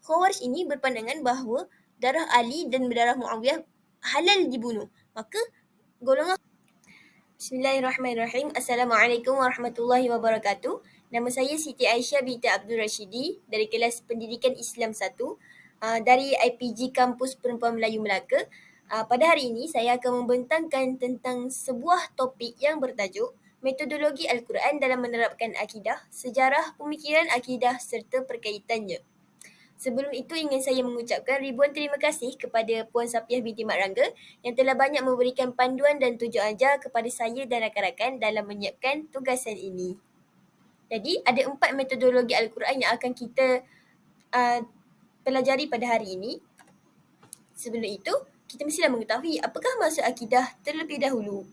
Khawarij ini berpandangan bahawa darah Ali dan darah Muawiyah halal dibunuh. Maka golongan Bismillahirrahmanirrahim. Assalamualaikum warahmatullahi wabarakatuh. Nama saya Siti Aisyah binti Abdul Rashidi dari kelas Pendidikan Islam 1 dari IPG Kampus Perempuan Melayu Melaka. Pada hari ini saya akan membentangkan tentang sebuah topik yang bertajuk Metodologi Al-Quran dalam menerapkan akidah, sejarah pemikiran akidah serta perkaitannya. Sebelum itu ingin saya mengucapkan ribuan terima kasih kepada Puan Sapiah binti Mat Rangga yang telah banyak memberikan panduan dan tunjuk ajar kepada saya dan rakan-rakan dalam menyiapkan tugasan ini. Jadi ada 4 metodologi Al-Quran yang akan kita pelajari pada hari ini. Sebelum itu, kita mestilah mengetahui apakah maksud akidah terlebih dahulu.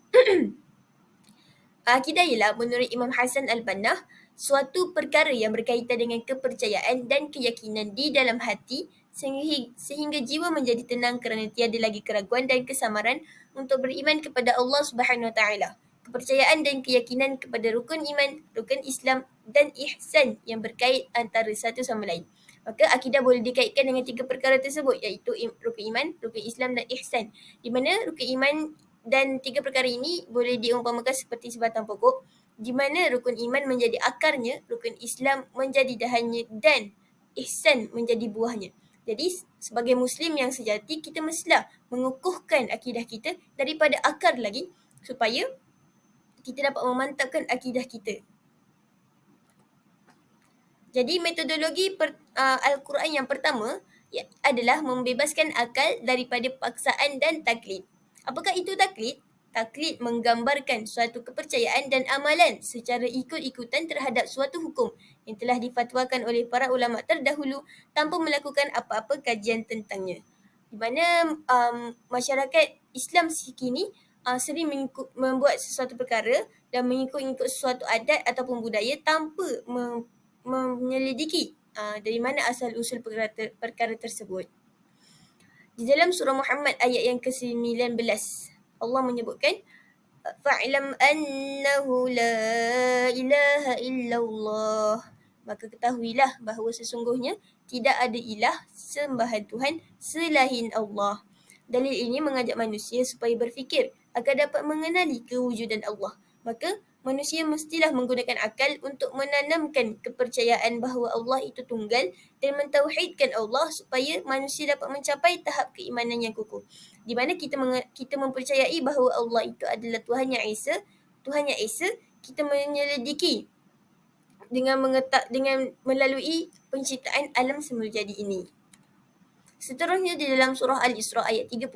Akidah ialah menurut Imam Hasan Al-Banna suatu perkara yang berkaitan dengan kepercayaan dan keyakinan di dalam hati sehingga jiwa menjadi tenang kerana tiada lagi keraguan dan kesamaran untuk beriman kepada Allah Subhanahu Wa Taala. Kepercayaan dan keyakinan kepada rukun iman, rukun Islam dan ihsan yang berkait antara satu sama lain. Maka akidah boleh dikaitkan dengan 3 perkara tersebut iaitu rukun iman, rukun Islam dan ihsan. Di mana rukun iman dan 3 perkara ini boleh diumpamakan seperti sebatang pokok, di mana rukun iman menjadi akarnya, rukun Islam menjadi dahannya dan ihsan menjadi buahnya. Jadi sebagai Muslim yang sejati, kita mestilah mengukuhkan akidah kita daripada akar lagi supaya kita dapat memantapkan akidah kita. Jadi metodologi Al-Quran yang pertama adalah membebaskan akal daripada paksaan dan taklid. Apakah itu taklid? Taklid menggambarkan suatu kepercayaan dan amalan secara ikut-ikutan terhadap suatu hukum yang telah difatwakan oleh para ulama terdahulu tanpa melakukan apa-apa kajian tentangnya. Di mana masyarakat Islam sekini sering membuat sesuatu perkara dan mengikut sesuatu adat ataupun budaya tanpa menyelidiki dari mana asal-usul perkara tersebut. Di dalam surah Muhammad ayat yang ke-19, Allah menyebutkan fa'lam annahu la ilaha illallah. Maka ketahuilah bahawa sesungguhnya tidak ada ilah sembahan Tuhan selain Allah. Dalil ini mengajak manusia supaya berfikir agar dapat mengenali kewujudan Allah. Maka manusia mestilah menggunakan akal untuk menanamkan kepercayaan bahawa Allah itu tunggal dan mentauhidkan Allah supaya manusia dapat mencapai tahap keimanan yang kukuh. Di mana kita mempercayai bahawa Allah itu adalah Tuhan yang Esa, kita menyelidiki dengan melalui penciptaan alam semula jadi ini. Seterusnya di dalam surah Al-Isra ayat 36,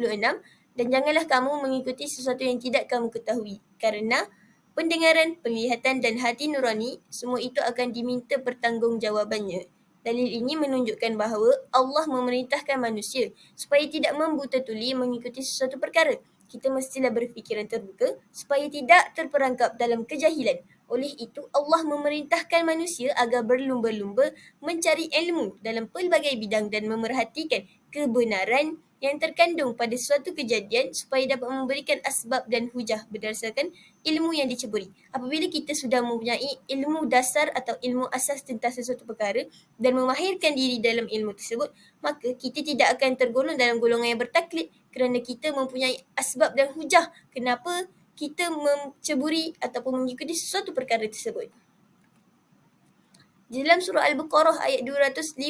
dan janganlah kamu mengikuti sesuatu yang tidak kamu ketahui, kerana pendengaran, penglihatan dan hati nurani, semua itu akan diminta pertanggungjawabannya. Dalil ini menunjukkan bahawa Allah memerintahkan manusia supaya tidak membuta tuli mengikuti sesuatu perkara. Kita mestilah berfikiran terbuka supaya tidak terperangkap dalam kejahilan. Oleh itu, Allah memerintahkan manusia agar berlumba-lumba mencari ilmu dalam pelbagai bidang dan memerhatikan kebenaran yang terkandung pada suatu kejadian supaya dapat memberikan asbab dan hujah berdasarkan ilmu yang diceburi. Apabila kita sudah mempunyai ilmu dasar atau ilmu asas tentang sesuatu perkara dan memahirkan diri dalam ilmu tersebut, maka kita tidak akan tergolong dalam golongan yang bertaklid kerana kita mempunyai asbab dan hujah kenapa kita menceburi ataupun mengikuti sesuatu perkara tersebut. Di dalam surah Al-Baqarah ayat 256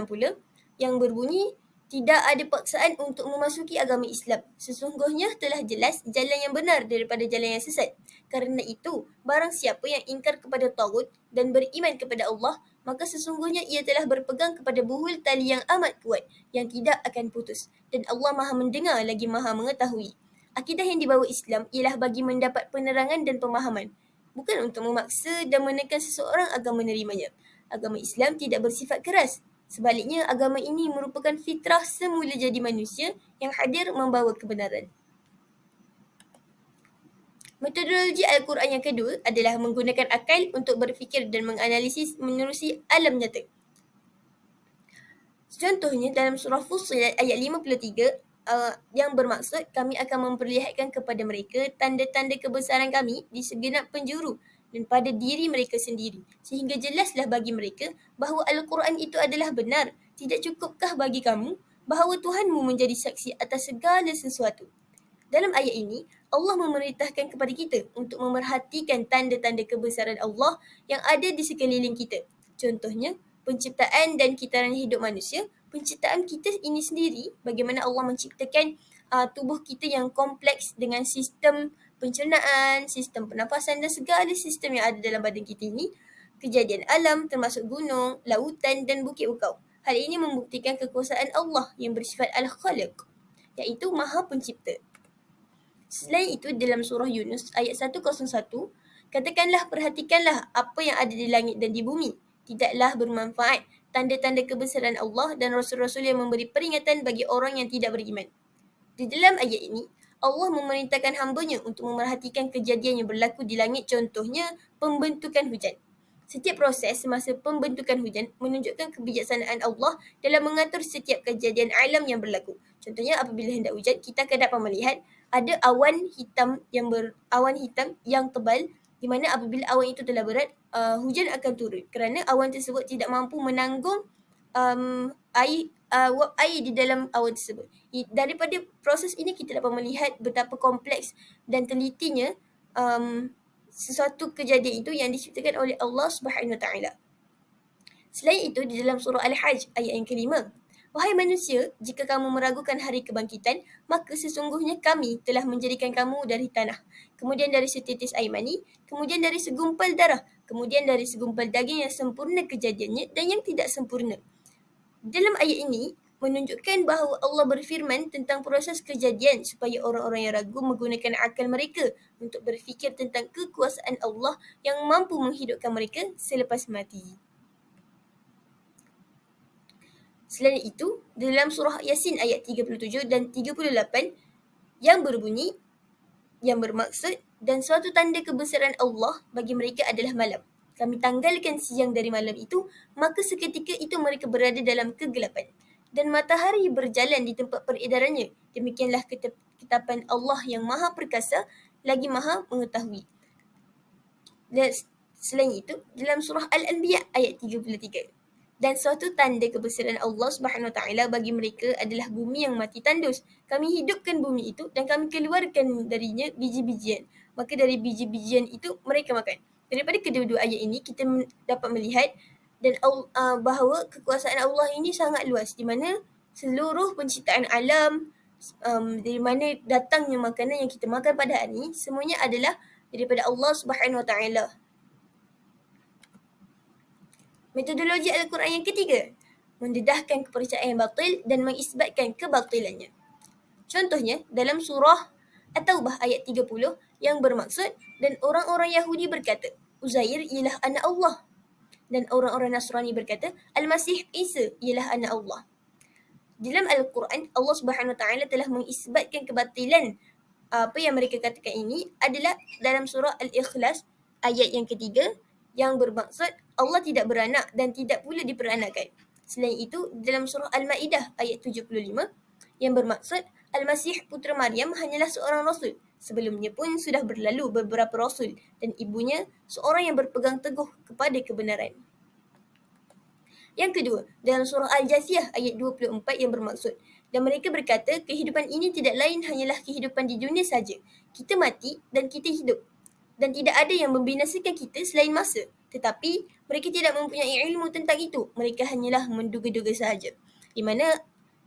pula yang berbunyi, tidak ada paksaan untuk memasuki agama Islam. Sesungguhnya telah jelas jalan yang benar daripada jalan yang sesat. Kerana itu, barang siapa yang ingkar kepada tagut dan beriman kepada Allah, maka sesungguhnya ia telah berpegang kepada buhul tali yang amat kuat, yang tidak akan putus. Dan Allah Maha mendengar lagi Maha mengetahui. Akidah yang dibawa Islam ialah bagi mendapat penerangan dan pemahaman, bukan untuk memaksa dan menekan seseorang agar menerimanya. Agama Islam tidak bersifat keras. Sebaliknya, agama ini merupakan fitrah semula jadi manusia yang hadir membawa kebenaran. Metodologi Al-Quran yang kedua adalah menggunakan akal untuk berfikir dan menganalisis menerusi alam nyata. Contohnya dalam surah Fussilat ayat 53 yang bermaksud kami akan memperlihatkan kepada mereka tanda-tanda kebesaran kami di segenap penjuru dan pada diri mereka sendiri, sehingga jelaslah bagi mereka bahawa Al-Quran itu adalah benar. Tidak cukupkah bagi kamu bahawa Tuhanmu menjadi saksi atas segala sesuatu? Dalam ayat ini, Allah memerintahkan kepada kita untuk memerhatikan tanda-tanda kebesaran Allah yang ada di sekeliling kita. Contohnya, penciptaan dan kitaran hidup manusia, penciptaan kita ini sendiri, bagaimana Allah menciptakan tubuh kita yang kompleks dengan sistem pencernaan, sistem pernafasan dan segala sistem yang ada dalam badan kita ini, kejadian alam termasuk gunung, lautan dan bukit bukau. Hal ini membuktikan kekuasaan Allah yang bersifat al-Khaliq, iaitu Maha Pencipta. Selain itu, dalam surah Yunus ayat 101, katakanlah perhatikanlah apa yang ada di langit dan di bumi. Tidaklah bermanfaat tanda-tanda kebesaran Allah dan Rasul-Rasul yang memberi peringatan bagi orang yang tidak beriman. Di dalam ayat ini, Allah memerintahkan hamba-Nya untuk memerhatikan kejadian yang berlaku di langit, contohnya pembentukan hujan. Setiap proses semasa pembentukan hujan menunjukkan kebijaksanaan Allah dalam mengatur setiap kejadian alam yang berlaku. Contohnya apabila hendak hujan, kita akan dapat melihat ada awan hitam yang tebal, di mana apabila awan itu telah berat, hujan akan turun kerana awan tersebut tidak mampu menanggung wap air di dalam awan tersebut. Daripada proses ini kita dapat melihat betapa kompleks dan telitinya sesuatu kejadian itu yang diciptakan oleh Allah Subhanahu Wa Taala. Selain itu, di dalam surah Al-Hajj ayat yang ke-5, wahai manusia, jika kamu meragukan hari kebangkitan, maka sesungguhnya kami telah menjadikan kamu dari tanah, kemudian dari setitis air mani, kemudian dari segumpal darah, kemudian dari segumpal daging yang sempurna kejadiannya dan yang tidak sempurna. Dalam ayat ini menunjukkan bahawa Allah berfirman tentang proses kejadian supaya orang-orang yang ragu menggunakan akal mereka untuk berfikir tentang kekuasaan Allah yang mampu menghidupkan mereka selepas mati. Selain itu, dalam surah Yasin ayat 37 dan 38 yang berbunyi, yang bermaksud, dan suatu tanda kebesaran Allah bagi mereka adalah malam. Kami tanggalkan siang dari malam itu, maka seketika itu mereka berada dalam kegelapan. Dan matahari berjalan di tempat peredarannya. Demikianlah ketetapan Allah yang maha perkasa, lagi maha mengetahui. Dan selain itu, dalam surah Al-Anbiya ayat 33. Dan suatu tanda kebesaran Allah Subhanahu Wa Taala bagi mereka adalah bumi yang mati tandus. Kami hidupkan bumi itu dan kami keluarkan darinya biji-bijian. Maka dari biji-bijian itu mereka makan. Daripada kedua-dua ayat ini kita dapat melihat dan bahawa kekuasaan Allah ini sangat luas, di mana seluruh penciptaan alam, dari mana datangnya makanan yang kita makan pada hari ini, semuanya adalah daripada Allah Subhanahu Wa Taala. Metodologi Al-Quran yang ketiga, mendedahkan kepercayaan batil dan mengisbatkan kebatilannya. Contohnya dalam surah At-Taubah ayat 30 yang bermaksud, dan orang-orang Yahudi berkata, Uzair ialah anak Allah. Dan orang-orang Nasrani berkata, Al-Masih Isa ialah anak Allah. Dalam Al-Quran, Allah Subhanahu Wa Taala telah mengisbatkan kebatilan apa yang mereka katakan ini adalah dalam surah Al-Ikhlas ayat yang ketiga yang bermaksud Allah tidak beranak dan tidak pula diperanakkan. Selain itu, dalam surah Al-Ma'idah ayat 75 yang bermaksud Al-Masih putera Maryam hanyalah seorang rasul. Sebelumnya pun sudah berlalu beberapa rasul dan ibunya seorang yang berpegang teguh kepada kebenaran. Yang kedua, dalam surah Al-Jasiyah ayat 24 yang bermaksud, dan mereka berkata, kehidupan ini tidak lain hanyalah kehidupan di dunia saja. Kita mati dan kita hidup. Dan tidak ada yang membinasakan kita selain masa. Tetapi mereka tidak mempunyai ilmu tentang itu. Mereka hanyalah menduga-duga sahaja. Di mana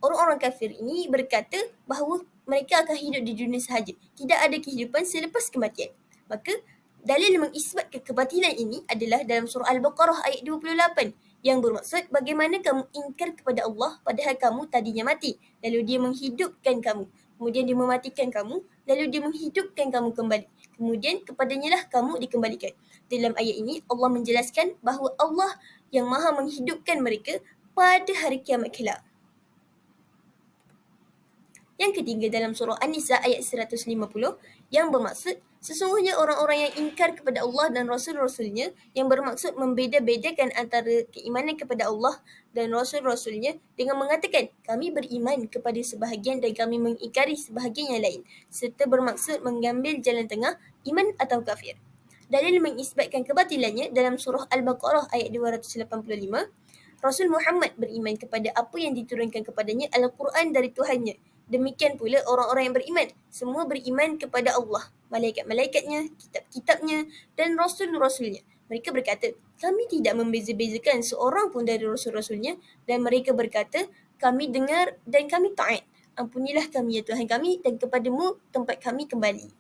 orang-orang kafir ini berkata bahawa mereka akan hidup di dunia sahaja. Tidak ada kehidupan selepas kematian. Maka dalil mengisbatkan kebatilan ini adalah dalam surah Al-Baqarah ayat 28 yang bermaksud bagaimana kamu ingkar kepada Allah padahal kamu tadinya mati, lalu dia menghidupkan kamu, kemudian dia mematikan kamu, lalu dia menghidupkan kamu kembali, kemudian kepadanya lah kamu dikembalikan. Dalam ayat ini Allah menjelaskan bahawa Allah yang maha menghidupkan mereka pada hari kiamat kelak. Yang ketiga dalam surah An-Nisa ayat 150 yang bermaksud sesungguhnya orang-orang yang ingkar kepada Allah dan Rasul-Rasulnya, yang bermaksud membeza-bedakan antara keimanan kepada Allah dan Rasul-Rasulnya dengan mengatakan kami beriman kepada sebahagian dan kami mengingkari sebahagian yang lain, serta bermaksud mengambil jalan tengah iman atau kafir. Dalil mengisbatkan kebatilannya dalam surah Al-Baqarah ayat 285, Rasul Muhammad beriman kepada apa yang diturunkan kepadanya Al-Quran dari Tuhannya. Demikian pula orang-orang yang beriman. Semua beriman kepada Allah, malaikat-malaikatnya, kitab-kitabnya dan rasul-rasulnya. Mereka berkata, kami tidak membeza-bezakan seorang pun dari rasul-rasulnya, dan mereka berkata, kami dengar dan kami taat. Ampunilah kami ya Tuhan kami, dan kepadamu tempat kami kembali.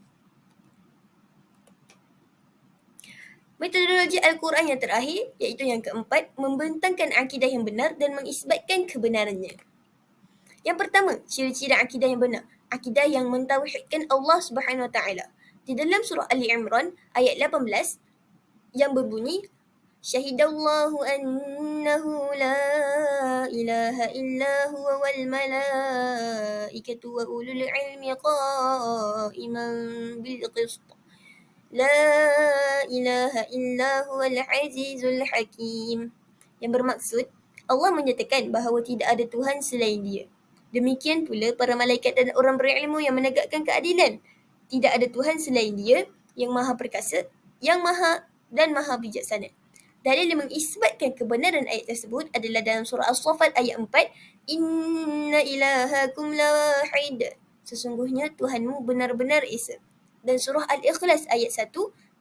Metodologi Al-Quran yang terakhir, iaitu yang keempat, membentangkan akidah yang benar dan mengisbatkan kebenarannya. Yang pertama, ciri-ciri akidah yang benar. Akidah yang mentauhidkan Allah Subhanahu Wa Taala. Di dalam surah Ali Imran ayat 18 yang berbunyi, Syahidallahu annahu la ilaha illa huwa wal malaikatu wa ulul ilmi qa'iman bil qist. La ilaha illa huwal azizul hakim. Yang bermaksud, Allah menyatakan bahawa tidak ada Tuhan selain Dia. Demikian pula para malaikat dan orang berilmu yang menegakkan keadilan. Tidak ada Tuhan selain Dia yang Maha Perkasa, yang Maha dan Maha Bijaksana. Dalil yang mengisbatkan kebenaran ayat tersebut adalah dalam surah As-Saffat ayat 4, Inna ilahakum lawahid. Sesungguhnya Tuhanmu benar-benar esa. Dan surah Al-Ikhlas ayat 1,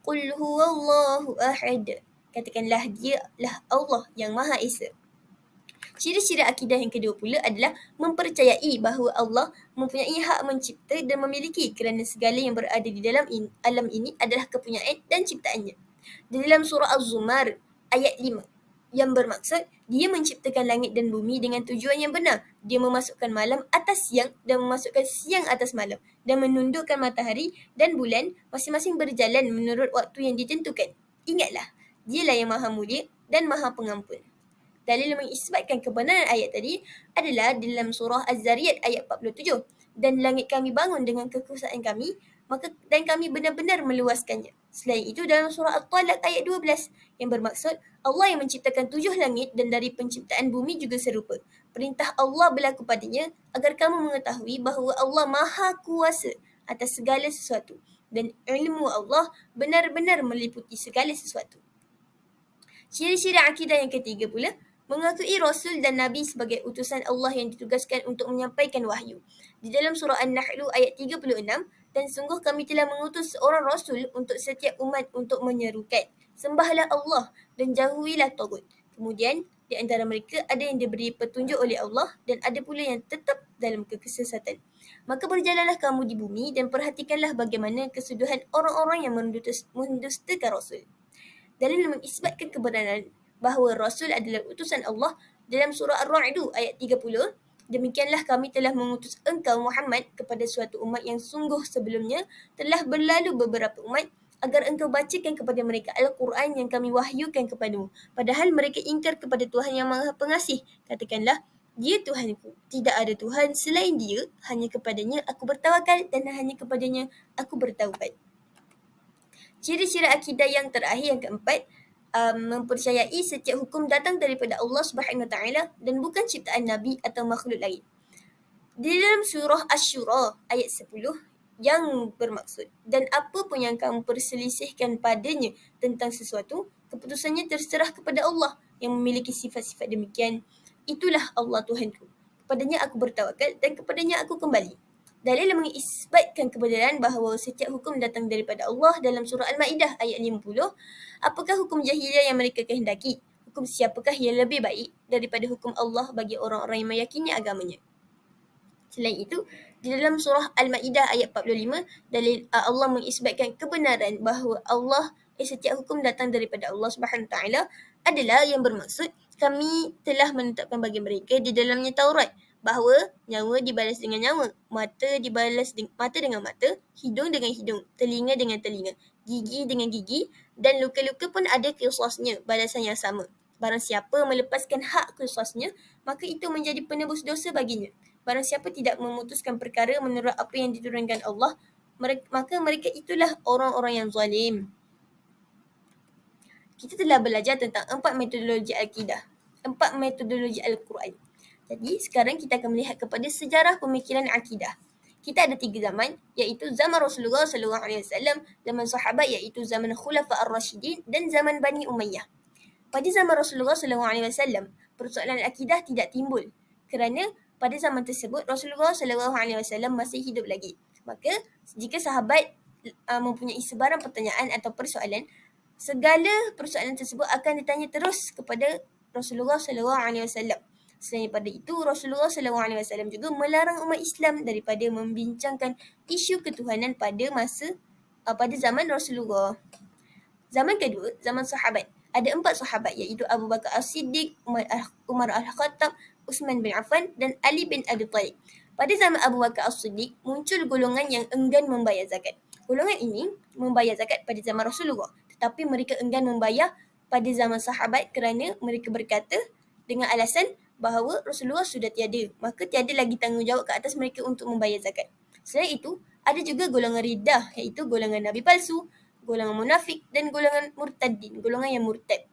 Qul huwallahu ahad. Katakanlah dialah Allah yang Maha Esa. Ciri-ciri akidah yang kedua pula adalah mempercayai bahawa Allah mempunyai hak mencipta dan memiliki, kerana segala yang berada di dalam alam ini adalah kepunyaan dan ciptaannya. Di dalam surah Az-Zumar ayat 5 yang bermaksud dia menciptakan langit dan bumi dengan tujuan yang benar. Dia memasukkan malam atas siang dan memasukkan siang atas malam dan menundukkan matahari dan bulan masing-masing berjalan menurut waktu yang ditentukan. Ingatlah, dialah yang Maha Mulia dan Maha Pengampun. Dalil mengisbatkan kebenaran ayat tadi adalah dalam surah Az-Zariyat ayat 47. Dan langit kami bangun dengan kekuasaan kami, dan kami benar-benar meluaskannya. Selain itu dalam surah At-Talaq ayat 12 yang bermaksud Allah yang menciptakan 7 langit dan dari penciptaan bumi juga serupa. Perintah Allah berlaku padanya agar kamu mengetahui bahawa Allah Maha Kuasa atas segala sesuatu dan ilmu Allah benar-benar meliputi segala sesuatu. Ciri-ciri akidah yang ketiga pula, mengakui Rasul dan Nabi sebagai utusan Allah yang ditugaskan untuk menyampaikan wahyu. Di dalam surah An-Nahl ayat 36, dan sungguh kami telah mengutus seorang Rasul untuk setiap umat untuk menyerukan, sembahlah Allah dan jauhilah tagut. Kemudian, di antara mereka ada yang diberi petunjuk oleh Allah dan ada pula yang tetap dalam kekesesatan. Maka berjalanlah kamu di bumi dan perhatikanlah bagaimana kesudahan orang-orang yang mendustakan Rasul. Dalil mengisbatkan kebenaran bahawa Rasul adalah utusan Allah dalam surah Ar-Ra'd ayat 30. Demikianlah kami telah mengutus engkau Muhammad kepada suatu umat yang sungguh sebelumnya telah berlalu beberapa umat agar engkau bacakan kepada mereka Al-Quran yang kami wahyukan kepadamu. Padahal mereka ingkar kepada Tuhan yang Maha Pengasih. Katakanlah, Dia Tuhanku, tidak ada Tuhan selain Dia, hanya kepadanya aku bertawakal dan hanya kepadanya aku bertaubat. Ciri-ciri akidah yang terakhir yang keempat, mempercayai setiap hukum datang daripada Allah Subhanahu Wa Taala dan bukan ciptaan Nabi atau makhluk lain. Di dalam surah Asy-Syura ayat 10 yang bermaksud, dan apa pun yang kamu perselisihkan padanya tentang sesuatu, keputusannya terserah kepada Allah yang memiliki sifat-sifat demikian. Itulah Allah Tuhanku. Kepadanya aku bertawakal dan kepadanya aku kembali. Dalil mengisbatkan kebenaran bahawa setiap hukum datang daripada Allah dalam surah Al-Ma'idah ayat 50. Apakah hukum jahiliah yang mereka kehendaki? Hukum siapakah yang lebih baik daripada hukum Allah bagi orang-orang yang meyakini agamanya? Selain itu, di dalam surah Al-Ma'idah ayat 45, dalil Allah mengisbatkan kebenaran bahawa setiap hukum datang daripada Allah Subhanahu Wa Taala adalah yang bermaksud kami telah menetapkan bagi mereka di dalamnya Taurat bahawa nyawa dibalas dengan nyawa, mata dibalas mata dengan mata, hidung dengan hidung, telinga dengan telinga, gigi dengan gigi, dan luka-luka pun ada qisasnya, balasan yang sama. Barang siapa melepaskan hak qisasnya, maka itu menjadi penebus dosa baginya. Barang siapa tidak memutuskan perkara menurut apa yang diturunkan Allah, maka mereka itulah orang-orang yang zalim. Kita telah belajar tentang 4 metodologi akidah, 4 metodologi Al-Quran. Jadi sekarang kita akan melihat kepada sejarah pemikiran akidah. Kita ada 3 zaman, iaitu zaman Rasulullah SAW, zaman sahabat iaitu zaman Khulafa Ar-Rashidin dan zaman Bani Umayyah. Pada zaman Rasulullah SAW, persoalan akidah tidak timbul kerana pada zaman tersebut Rasulullah SAW masih hidup lagi. Maka jika sahabat mempunyai sebarang pertanyaan atau persoalan, segala persoalan tersebut akan ditanya terus kepada Rasulullah SAW. Selain daripada itu, Rasulullah SAW juga melarang umat Islam daripada membincangkan isu ketuhanan pada zaman Rasulullah. Zaman kedua, zaman sahabat. Ada 4 sahabat iaitu Abu Bakar As-Siddiq, Umar Al-Khattab, Uthman bin Affan dan Ali bin Abi Thalib. Pada zaman Abu Bakar As-Siddiq, muncul golongan yang enggan membayar zakat. Golongan ini membayar zakat pada zaman Rasulullah, tetapi mereka enggan membayar pada zaman sahabat kerana mereka berkata dengan alasan bahawa Rasulullah sudah tiada, maka tiada lagi tanggungjawab ke atas mereka untuk membayar zakat. Selain itu, ada juga golongan riddah iaitu golongan Nabi palsu, golongan munafik dan golongan murtadin, golongan yang murtad.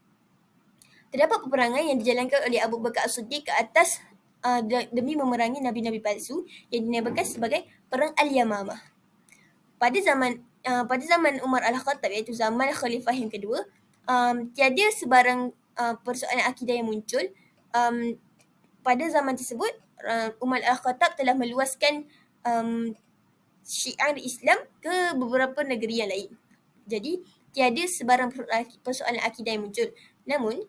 Terdapat peperangan yang dijalankan oleh Abu Bakar As-Siddiq ke atas demi memerangi nabi-nabi palsu yang dinamakan sebagai Perang Al-Yamamah. Pada zaman Umar Al-Khattab iaitu zaman khalifah yang kedua, tiada sebarang persoalan akidah yang muncul. Pada zaman tersebut, Umar Al-Khattab telah meluaskan syiar Islam ke beberapa negeri yang lain. Jadi, tiada sebarang persoalan akidah yang muncul. Namun,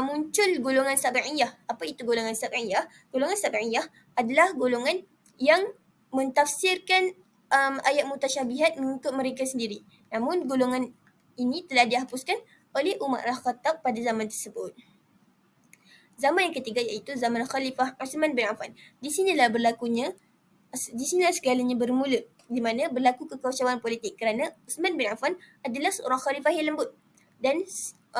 muncul golongan Sab'iyah. Apa itu golongan Sab'iyah? Golongan Sab'iyah adalah golongan yang mentafsirkan ayat mutasyabihat mengikut mereka sendiri. Namun, golongan ini telah dihapuskan oleh Umar Al-Khattab pada zaman tersebut. Zaman yang ketiga iaitu zaman Khalifah Uthman bin Affan. Di sinilah segalanya bermula, di mana berlaku kekacauan politik kerana Uthman bin Affan adalah seorang khalifah yang lembut dan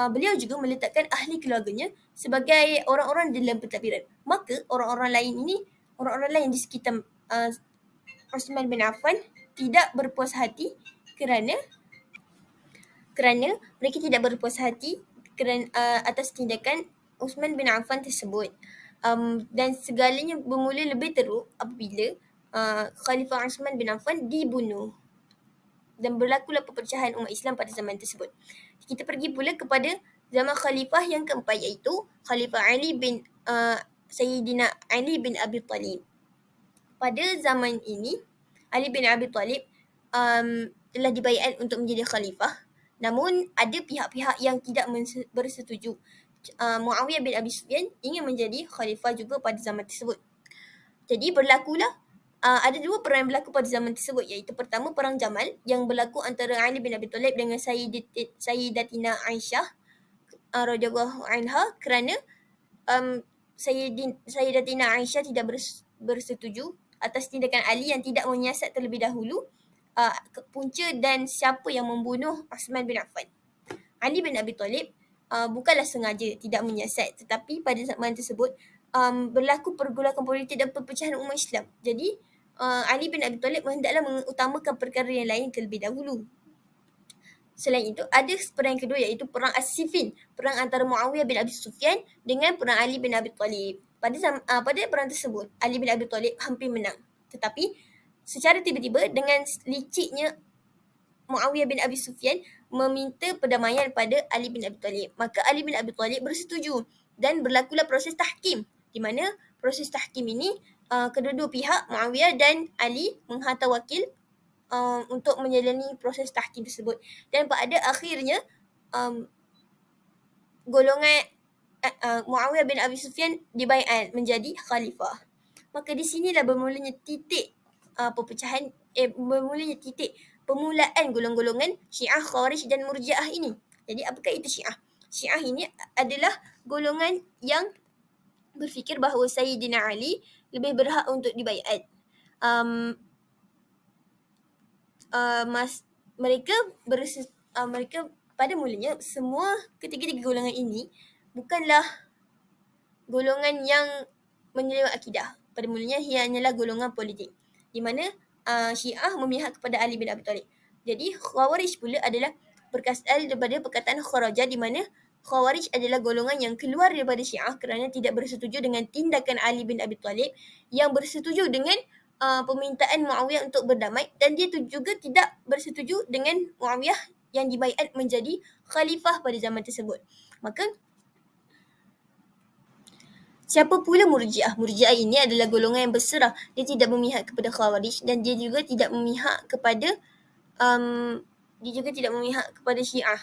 beliau juga meletakkan ahli keluarganya sebagai orang-orang dalam pentadbiran. Maka orang-orang lain di sekitar Uthman bin Affan tidak berpuas hati kerana mereka tidak berpuas hati atas tindakan Uthman bin Affan tersebut. Dan segalanya bermula lebih teruk apabila Khalifah Uthman bin Affan dibunuh dan berlakulah perpecahan umat Islam pada zaman tersebut. Kita pergi pula kepada zaman khalifah yang keempat iaitu Khalifah Sayyidina Ali bin Abi Thalib. Pada zaman ini, Ali bin Abi Thalib telah dibaiat untuk menjadi khalifah. Namun ada pihak-pihak yang tidak bersetuju. Muawiyah bin Abi Sufyan ingin menjadi khalifah juga pada zaman tersebut. Jadi berlakulah ada 2 perang yang berlaku pada zaman tersebut iaitu pertama Perang Jamal yang berlaku antara Ali bin Abi Thalib dengan Sayyidatina Aisyah radhiyallahu anha kerana Sayyidatina Aisyah tidak bersetuju atas tindakan Ali yang tidak menyiasat terlebih dahulu punca dan siapa yang membunuh Uthman bin Affan. Ali bin Abi Thalib bukanlah sengaja tidak menyiasat, tetapi pada zaman tersebut berlaku pergolakan politik dan perpecahan umat Islam. Jadi Ali bin Abi Thalib hendaklah mengutamakan perkara yang lain terlebih dahulu. Selain itu, ada perang yang kedua iaitu Perang As-Siffin, perang antara Muawiyah bin Abi Sufyan dengan perang Ali bin Abi Thalib. Pada perang tersebut, Ali bin Abi Thalib hampir menang. Tetapi secara tiba-tiba dengan liciknya Muawiyah bin Abi Sufyan meminta perdamaian pada Ali bin Abi Thalib. Maka Ali bin Abi Thalib bersetuju dan berlakulah proses tahkim, di mana proses tahkim ini kedua-dua pihak Muawiyah dan Ali menghantar wakil untuk menjalani proses tahkim tersebut. Dan pada akhirnya golongan Muawiyah bin Abi Sufyan dibaiat menjadi khalifah. Maka di sinilah bermulanya titik permulaan golongan-golongan Syiah, Khawarij dan Murji'ah ini. Jadi apakah itu Syiah? Syiah ini adalah golongan yang berfikir bahawa Sayyidina Ali lebih berhak untuk dibaiat. Mereka pada mulanya semua ketiga-tiga golongan ini bukanlah golongan yang menyeleweng akidah. Pada mulanya ia hanyalah golongan politik, di mana Syiah memihak kepada Ali bin Abi Thalib. Jadi Khawarij pula adalah berasal daripada perkataan kharaja, di mana Khawarij adalah golongan yang keluar daripada Syiah kerana tidak bersetuju dengan tindakan Ali bin Abi Thalib, yang bersetuju dengan permintaan Muawiyah untuk berdamai, dan dia juga tidak bersetuju dengan Muawiyah yang dibaiat menjadi khalifah pada zaman tersebut. Maka Siapa pula Murji'ah? Murji'ah ini adalah golongan yang berserah. Dia tidak memihak kepada Khawarij dan dia juga tidak memihak kepada Syiah.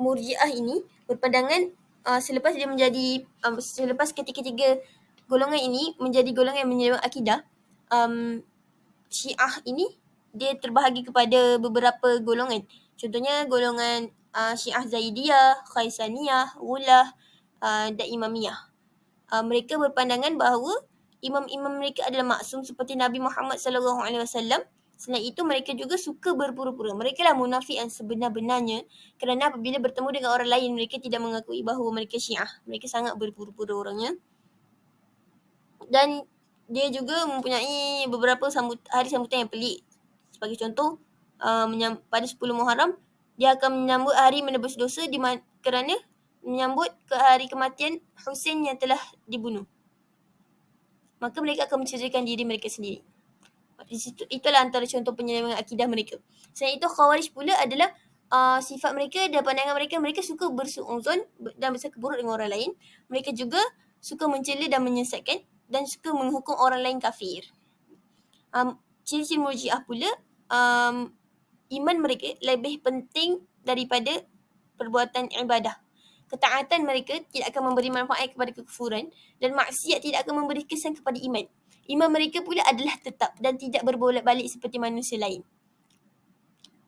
Murji'ah ini berpandangan selepas dia menjadi selepas ketiga-tiga golongan ini menjadi golongan yang menyerang akidah, Syiah ini dia terbahagi kepada beberapa golongan. Contohnya golongan Syiah Zaidiyah, Khaisaniyah, Ghulah dan Imamiyah. Mereka berpandangan bahawa imam-imam mereka adalah maksum seperti Nabi Muhammad SAW. Selain itu mereka juga suka berpura-pura. Mereka lah munafik yang sebenar-benarnya kerana apabila bertemu dengan orang lain mereka tidak mengakui bahawa mereka Syiah. Mereka sangat berpura-pura orangnya. Dan dia juga mempunyai beberapa hari sambutan yang pelik. Sebagai contoh, pada 10 Muharram dia akan menyambut hari menebus dosa kerana menyambut ke hari kematian Husain yang telah dibunuh. Maka mereka akan menceritakan diri mereka sendiri. Itulah antara contoh penyelewengan akidah mereka. Selain itu, Khawarij pula adalah sifat mereka dan pandangan mereka suka bersuuzon dan bersangka buruk dengan orang lain. Mereka juga suka mencela dan menyesatkan dan suka menghukum orang lain kafir. Ciri-ciri Murji'ah pula, iman mereka lebih penting daripada perbuatan ibadah. Ketaatan mereka tidak akan memberi manfaat kepada kekufuran dan maksiat tidak akan memberi kesan kepada iman. Iman mereka pula adalah tetap dan tidak berbolak-balik seperti manusia lain.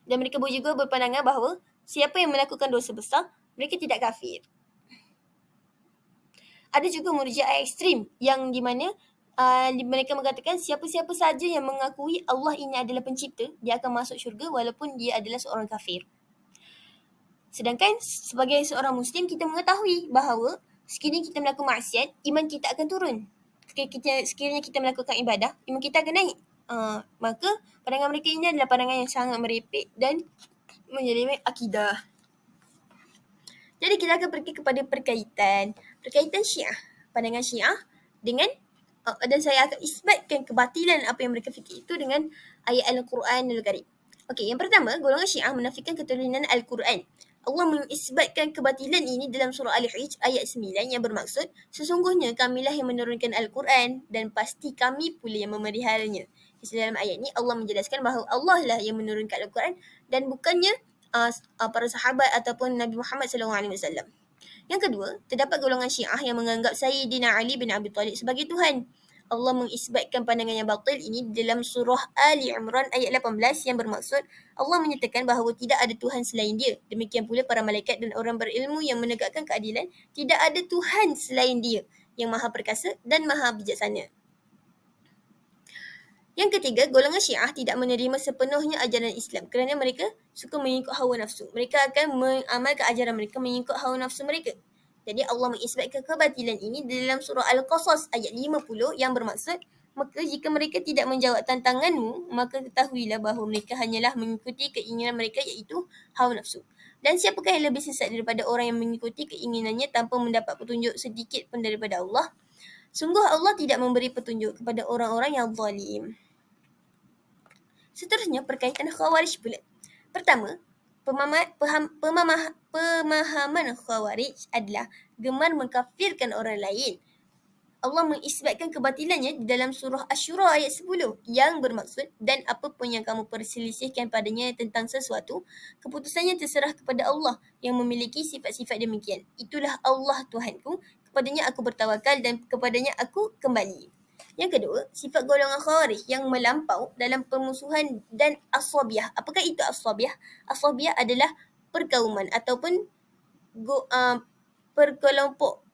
Dan mereka juga berpandangan bahawa siapa yang melakukan dosa besar, mereka tidak kafir. Ada juga Murji'ah ekstrim yang di mana mereka mengatakan siapa-siapa saja yang mengakui Allah ini adalah pencipta, dia akan masuk syurga walaupun dia adalah seorang kafir. Sedangkan sebagai seorang Muslim, kita mengetahui bahawa sekiranya kita melakukan maksiat, iman kita akan turun. Sekiranya kita melakukan ibadah, iman kita akan naik. Maka pandangan mereka ini adalah pandangan yang sangat merepek dan menyeleweng akidah. Jadi kita akan pergi kepada perkaitan Syiah. Pandangan Syiah dengan dan saya akan isbatkan kebatilan apa yang mereka fikir itu dengan ayat Al-Quran Al-Karim. Okey, yang pertama, golongan Syiah menafikan keturunan Al-Quran. Allah mengisbatkan kebatilan ini dalam surah Al-Hijr ayat 9 yang bermaksud, sesungguhnya kamilah yang menurunkan Al-Quran dan pasti kami pula yang memeliharanya. Di dalam ayat ini Allah menjelaskan bahawa Allah lah yang menurunkan Al-Quran dan bukannya para sahabat ataupun Nabi Muhammad SAW. Yang kedua, terdapat golongan Syiah yang menganggap Sayyidina Ali bin Abi Talib sebagai Tuhan. Allah mengisbatkan pandangan yang batil ini dalam surah Ali Imran ayat 18 yang bermaksud Allah menyatakan bahawa tidak ada Tuhan selain dia. Demikian pula para malaikat dan orang berilmu yang menegakkan keadilan, tidak ada Tuhan selain dia yang maha perkasa dan maha bijaksana. Yang ketiga, golongan Syiah tidak menerima sepenuhnya ajaran Islam kerana mereka suka mengikut hawa nafsu. Mereka akan mengamalkan ajaran mereka mengikut hawa nafsu mereka. Jadi Allah mengisbatkan kebatilan ini dalam surah Al-Qasas ayat 50 yang bermaksud, maka jika mereka tidak menjawab tantanganmu, maka ketahuilah bahawa mereka hanyalah mengikuti keinginan mereka iaitu hawa nafsu. Dan siapakah yang lebih sesat daripada orang yang mengikuti keinginannya tanpa mendapat petunjuk sedikit pun daripada Allah? Sungguh Allah tidak memberi petunjuk kepada orang-orang yang zalim. Seterusnya, perkaitan Khawarij pula. Pertama, pemahaman Khawarij adalah gemar mengkafirkan orang lain. Allah mengisbatkan kebatilannya di dalam surah Asy-Syura ayat 10 yang bermaksud, dan apa pun yang kamu perselisihkan padanya tentang sesuatu, keputusannya terserah kepada Allah yang memiliki sifat-sifat demikian. Itulah Allah Tuhanku, kepadanya aku bertawakal dan kepadanya aku kembali. Yang kedua, sifat golongan Khawarij yang melampau dalam permusuhan dan aswabiah. Apakah itu aswabiah? Aswabiah adalah perkauman ataupun perkelompok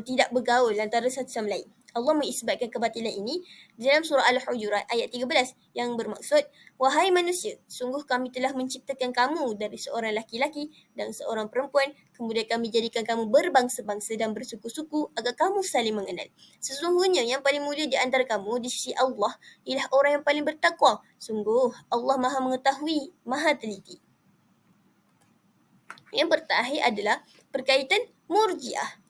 tidak bergaul antara satu sama lain. Allah mengisbatkan kebatilan ini dalam surah Al-Hujurat ayat 13 yang bermaksud, wahai manusia, sungguh kami telah menciptakan kamu dari seorang laki-laki dan seorang perempuan, kemudian kami jadikan kamu berbangsa-bangsa dan bersuku-suku agar kamu saling mengenal. Sesungguhnya yang paling mulia di antara kamu di sisi Allah ialah orang yang paling bertakwa. Sungguh Allah Maha mengetahui, Maha teliti. Yang terakhir adalah perkaitan Murji'ah.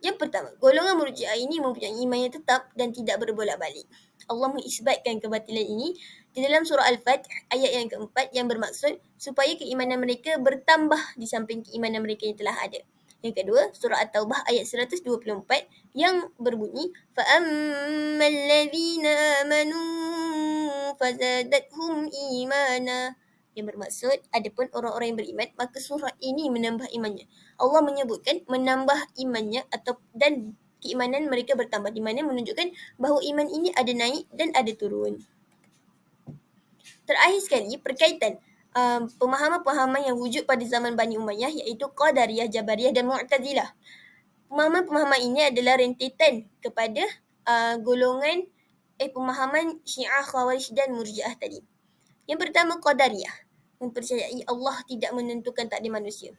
Yang pertama, golongan Murji'ah ini mempunyai iman yang tetap dan tidak berbolak-balik. Allah mengisbatkan kebatilan ini di dalam surah Al-Fath ayat yang keempat yang bermaksud supaya keimanan mereka bertambah di samping keimanan mereka yang telah ada. Yang kedua, surah At-Taubah ayat 124 yang berbunyi فَأَمَّا الَّذِينَ آمَنُوا فَزَادَتْهُمْ إِيمَانًا. Yang bermaksud, adapun orang-orang yang beriman, maka surah ini menambah imannya. Allah menyebutkan menambah imannya dan keimanan mereka bertambah, di mana menunjukkan bahawa iman ini ada naik dan ada turun. Terakhir sekali, berkaitan pemahaman-pemahaman yang wujud pada zaman Bani Umayyah, iaitu Qadariyah, Jabariyah dan Mu'tazilah. Pemahaman-pemahaman ini adalah rentetan kepada pemahaman Syiah, Khawarij dan Murji'ah tadi. Yang pertama, Qadariyah, mempercayai Allah tidak menentukan takdir manusia.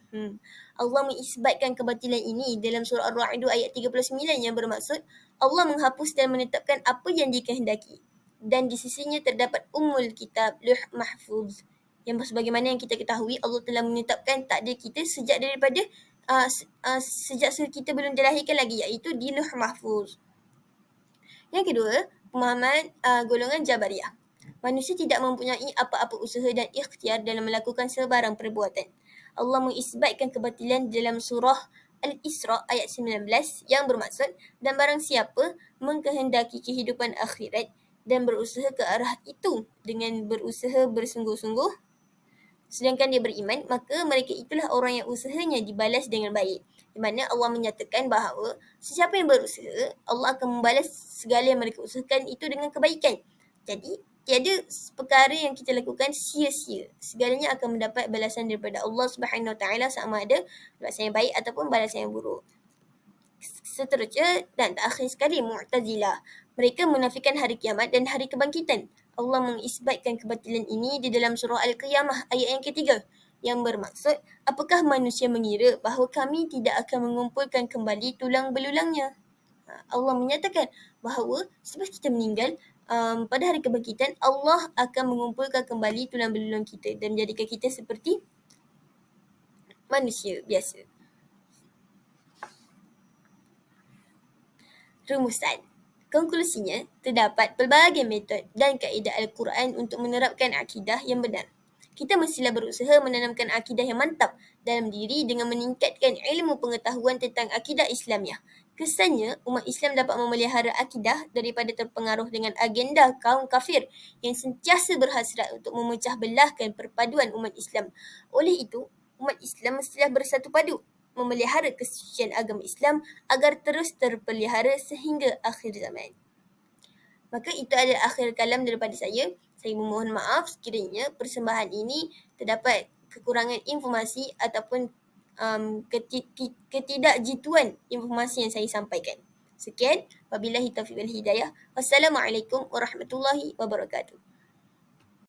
Allah mengisbatkan kebatilan ini dalam surah Ar-Ra'd ayat 39 yang bermaksud Allah menghapus dan menetapkan apa yang dikehendaki. Dan di sisinya terdapat Kitab, Luh Mahfuz. Yang sebagaimana yang kita ketahui, Allah telah menetapkan takdir kita sejak daripada sejak kita belum dilahirkan lagi, iaitu di Luh Mahfuz. Yang kedua, pemahaman golongan Jabariyah. Manusia tidak mempunyai apa-apa usaha dan ikhtiar dalam melakukan sebarang perbuatan. Allah mengisbatkan kebatilan dalam surah Al-Isra ayat 19 yang bermaksud, dan barang siapa mengkehendaki kehidupan akhirat dan berusaha ke arah itu dengan berusaha bersungguh-sungguh, sedangkan dia beriman, maka mereka itulah orang yang usahanya dibalas dengan baik. Di mana Allah menyatakan bahawa sesiapa yang berusaha, Allah akan membalas segala yang mereka usahakan itu dengan kebaikan. Jadi, tiada perkara yang kita lakukan sia-sia. Segalanya akan mendapat balasan daripada Allah Subhanahu Wa Taala, sama ada balasan yang baik ataupun balasan yang buruk. Seterusnya dan terakhir sekali, Mu'tazilah. Mereka menafikan hari kiamat dan hari kebangkitan. Allah mengisbatkan kebatilan ini di dalam surah Al-Qiyamah ayat yang ketiga, yang bermaksud, apakah manusia mengira bahawa kami tidak akan mengumpulkan kembali tulang belulangnya? Allah menyatakan bahawa selepas kita meninggal, pada hari kebangkitan, Allah akan mengumpulkan kembali tulang belulang kita dan menjadikan kita seperti manusia biasa. Rumusan. Konklusinya, terdapat pelbagai metod dan kaedah Al-Quran untuk menerapkan akidah yang benar. Kita mestilah berusaha menanamkan akidah yang mantap dalam diri dengan meningkatkan ilmu pengetahuan tentang akidah Islamiah. Kesannya, umat Islam dapat memelihara akidah daripada terpengaruh dengan agenda kaum kafir yang sentiasa berhasrat untuk memecah belahkan perpaduan umat Islam. Oleh itu, umat Islam mestilah bersatu padu memelihara kesucian agama Islam agar terus terpelihara sehingga akhir zaman. Maka itu adalah akhir kalam daripada saya. Saya memohon maaf sekiranya persembahan ini terdapat kekurangan informasi ataupun ketidakjituan informasi yang saya sampaikan. Sekian, wabillahi taufiq wal hidayah. Wassalamualaikum warahmatullahi wabarakatuh.